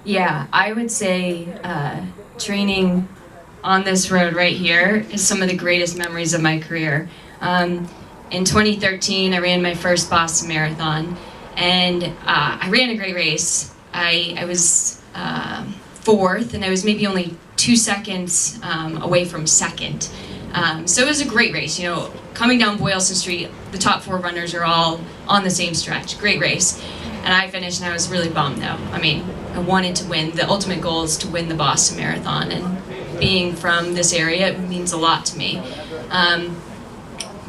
Yeah, I would say training on this road right here is some of the greatest memories of my career. In 2013, I ran my first Boston Marathon, and I ran a great race. I was fourth, and I was maybe only 2 seconds away from second. So it was a great race. You know, coming down Boylston Street, the top 4 runners are all on the same stretch. Great race. And I finished, and I was really bummed, though. I mean, I wanted to win. The ultimate goal is to win the Boston Marathon, and being from this area, it means a lot to me.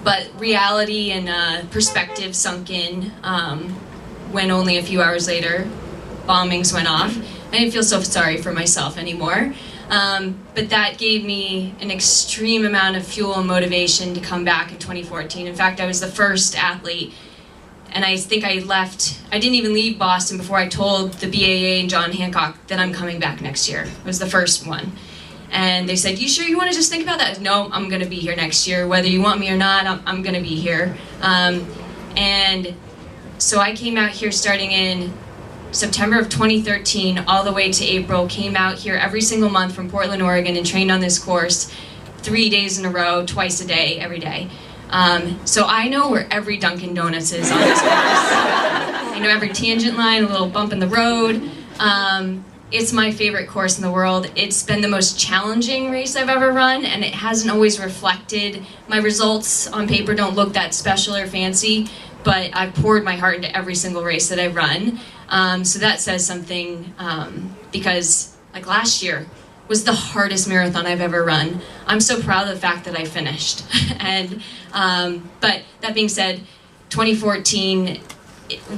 But reality and perspective sunk in when only a few hours later, bombings went off. I didn't feel so sorry for myself anymore. But that gave me an extreme amount of fuel and motivation to come back in 2014. In fact, I was the first athlete, and I think I didn't even leave Boston before I told the BAA and John Hancock that I'm coming back next year. I was the first one. And they said, "You sure you want to just think about that?" No, I'm going to be here next year. Whether you want me or not, I'm going to be here. And so I came out here starting in September of 2013 all the way to April, came out here every single month from Portland, Oregon, and trained on this course 3 days in a row, twice a day, every day. So I know where every Dunkin' Donuts is on this course. I know every tangent line, a little bump in the road. It's my favorite course in the world. It's been the most challenging race I've ever run, and it hasn't always reflected. My results on paper don't look that special or fancy, but I've poured my heart into every single race that I've run. So that says something, because like last year was the hardest marathon I've ever run. I'm so proud of the fact that I finished. And but that being said, 2014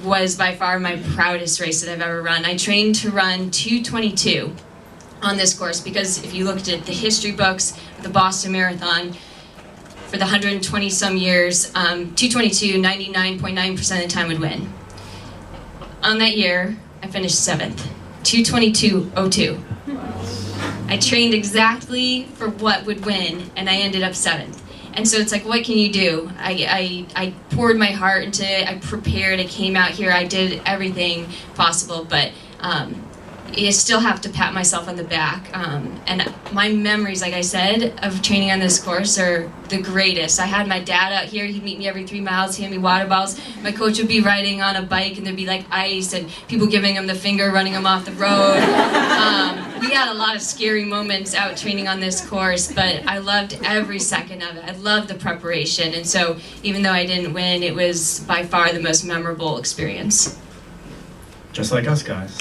was by far my proudest race that I've ever run. I trained to run 2:22 on this course because if you looked at the history books of the Boston Marathon, for the 120 some years, 2:22, 99.9% of the time would win. On that year, I finished 7th, 2:22.02. I trained exactly for what would win, and I ended up 7th. And so it's like, what can you do? I poured my heart into it, I prepared, I came out here, I did everything possible, but I still have to pat myself on the back. And my memories, like I said, of training on this course are the greatest. I had my dad out here, he'd meet me every 3 miles, hand me water bottles. My coach would be riding on a bike and there'd be like ice and people giving him the finger, running him off the road. We had a lot of scary moments out training on this course, but I loved every second of it. I loved the preparation, and so even though I didn't win, it was by far the most memorable experience. Just like us guys.